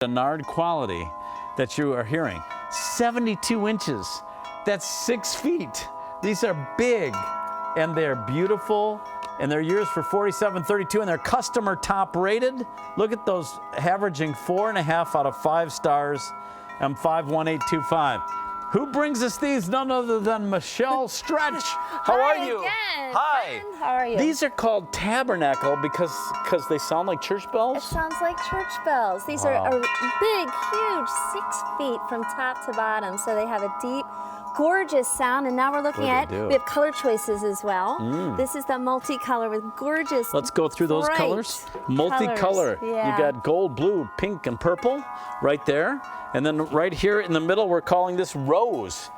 Stannard quality that you are hearing. 72 inches. That's 6 feet. These are big, and they're beautiful, and they're yours for $47.32, and they're customer top rated. Look at those, averaging 4.5 out of 5 stars, and 51825. Who brings us these? None other than Michelle Stretch. How are you? Again. Hi. Friend, how are you? These are called Tabernacle because they sound like church bells? It sounds like church bells. These are big, huge, 6 feet from top to bottom. So they have a deep, gorgeous sound. And now we're looking at, we have color choices as well. This is the multicolor with gorgeous, let's go through those colors. Multicolor. Yeah. You got gold, blue, pink, and purple right there. And then right here in the middle, we're calling this rose.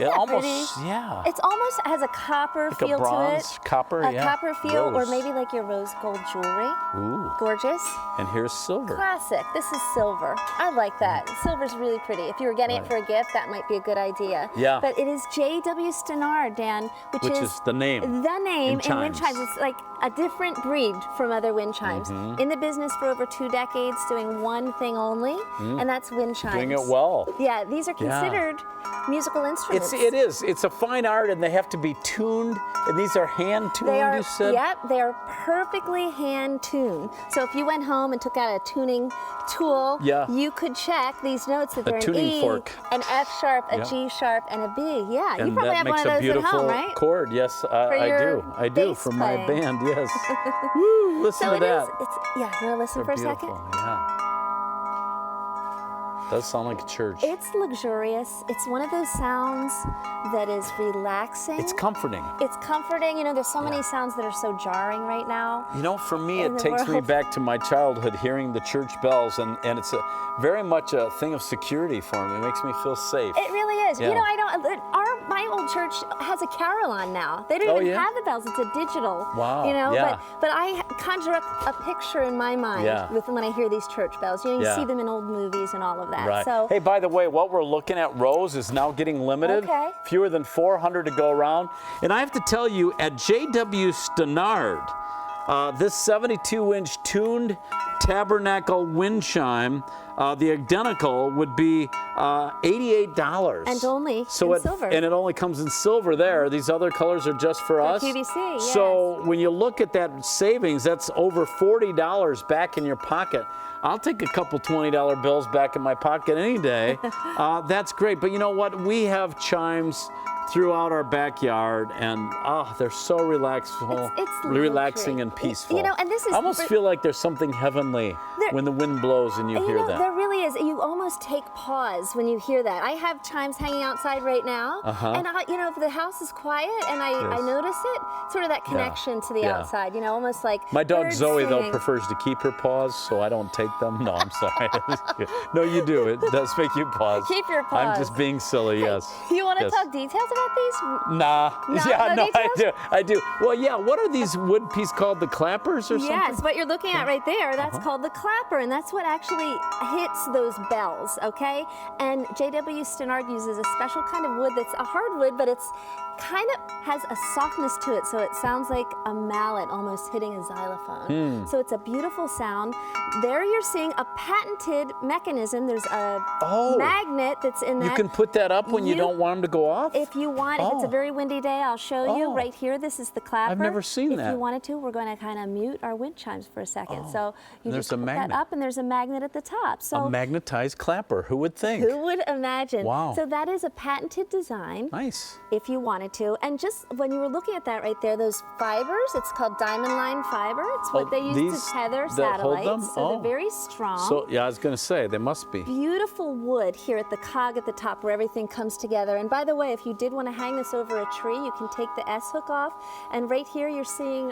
It almost, pretty. It's almost has a copper like feel a bronze, to it. Copper, a copper feel, rose. or maybe like your rose gold jewelry. Ooh. Gorgeous. And here's silver. Classic. This is silver. I like that. Silver's really pretty. If you were getting it for a gift, that might be a good idea. Yeah. But it is J.W. Stannard, Dan, which is the name. The name in wind chimes. chimes. It's like a different breed from other wind chimes. In the business for over 2 decades, doing one thing only, and that's wind chimes. Doing it well. Yeah, these are considered musical instruments. It is. It's a fine art, and they have to be tuned. And these are hand-tuned, you said? Yep, they are perfectly hand-tuned. So if you went home and took out a tuning tool, you could check these notes that they're an tuning E, fork. an F sharp, a G sharp, and a B. Yeah, And you probably have one of that those makes a at home, beautiful right? chord. Yes, I do. I do bass for my playing. band. Yes. Woo! Listen So to that. you want to listen for a second? Beautiful. Yeah. Does sound like a church. It's luxurious. It's one of those sounds that is relaxing. It's comforting. It's comforting. You know, there's so many sounds that are so jarring right now. You know, for me, in it the takes me world. back to my childhood hearing the church bells, and it's very much a thing of security for me. It makes me feel safe. It really is. Yeah. You know, my old church has a carol on now. They don't even have the bells. It's a digital. Wow. You know, Yeah. but I conjure up a picture in my mind with when I hear these church bells. You know, you see them in old movies and all of that. Right. So hey, by the way, what we're looking at, Rose, is now getting limited. Okay. Fewer than 400 to go around. And I have to tell you, at J.W. Stannard, this 72-inch tuned Tabernacle wind chime, the identical would be $88. And only in silver. And it only comes in silver there. These other colors are just for us. QVC, yes. So when you look at that savings, that's over $40 back in your pocket. I'll take a couple $20 bills back in my pocket any day. That's great. But you know what? We have chimes throughout our backyard, and they're so relaxing and peaceful. You know, and this is I almost feel like there's something heavenly when the wind blows and you hear that. There really is. You almost take pause when you hear that. I have chimes hanging outside right now, and you know, if the house is quiet and I notice it, sort of that connection to the outside. You know, almost like my dog birds Zoe singing. though prefers to keep her paws, so I don't take them. No, I'm sorry. No, you do. It does make you pause. Keep your paws. I'm just being silly. Yes. You want to talk details about these? Nah. No I do. Well, yeah. What are these wood pieces called? The clappers or something? Yes, what you're looking at right there, that's called the clapper, and that's what actually hits those bells, okay? And J.W. Stannard uses a special kind of wood that's a hardwood, but it's kind of has a softness to it, so it sounds like a mallet almost hitting a xylophone. So it's a beautiful sound. There you're seeing a patented mechanism. There's a magnet that's in that. You can put that up when you don't want them to go off? If you want, if it's a very windy day, I'll show you right here. This is the clapper. I've never seen that. If you wanted to, we're going to kind of mute our wind chimes for a second. So you just put magnet. that up, and there's a magnet at the top. So a magnetized clapper. Who would think? who would imagine? Wow. So that is a patented design. Nice. If you wanted to. And just when you were looking at that right there, those fibers, it's called diamond line fiber. It's what they use to tether satellites. Hold them? So they're very strong. So yeah, I was going to say, they must be. Beautiful wood here at the cog at the top where everything comes together. And by the way, if you did want to hang this over a tree, you can take the S hook off. And right here you're seeing,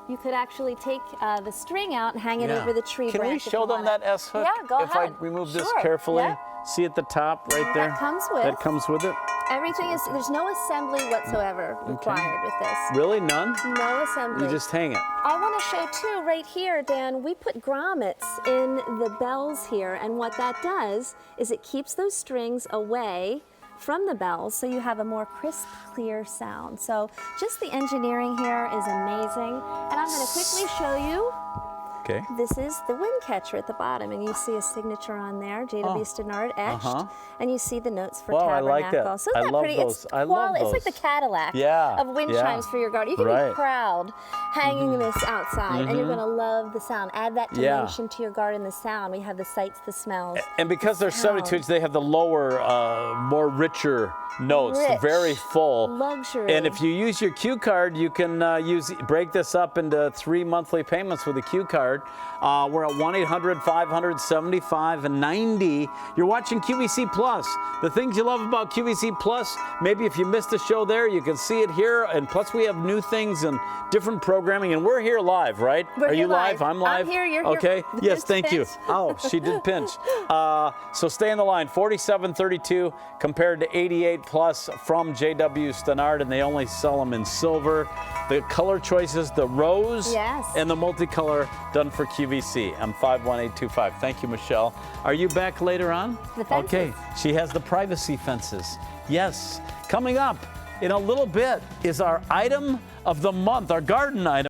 you could actually take the string out and hang it over the tree branch. Can we show them that S hook? Yeah, go ahead. If I remove this carefully. Yeah. See at the top right there? That comes with. That comes with it? Everything is, there's no assembly whatsoever required with this. Really? None? No assembly. You just hang it. I want to show too, right here, Dan, we put grommets in the bells here, and what that does is it keeps those strings away from the bells, so you have a more crisp, clear sound. So just the engineering here is amazing. And I'm going to quickly show you Okay. This is the wind catcher at the bottom, and you see a signature on there, J.W. Stannard etched, and you see the notes for Wow, I Tabernacle. like that. So isn't I that love pretty? those. It's I love It's like those. the Cadillac Yeah, of wind yeah. chimes for your garden. You can Right. be proud hanging this outside, and you're going to love the sound. Add that Yeah. dimension to your garden, the sound. We have the sights, the smells. And because they're 72 inches, they have the lower, more richer notes, Rich. very full. Luxury. And if you use your Q card, you can break this up into 3 monthly payments with a Q card. We're at 1-800-575-90. You're watching QVC Plus. The things you love about QVC Plus, maybe if you missed the show there, you can see it here. And plus we have new things and different programming. And we're here live, right? We're Are here you live? live. I'm live. I'm here, you're okay. here. Yes, thank you. Pinch. Oh, she did pinch. So stay on the line. 4732 compared to 88 plus from J.W. Stannard, and they only sell them in silver. The color choices, the rose Yes. and the multicolor, done for QVC. I'm 51825. Thank you, Michelle. Are you back later on? The fences. Okay. She has the privacy fences. Yes. Coming up in a little bit is our item of the month, our garden item.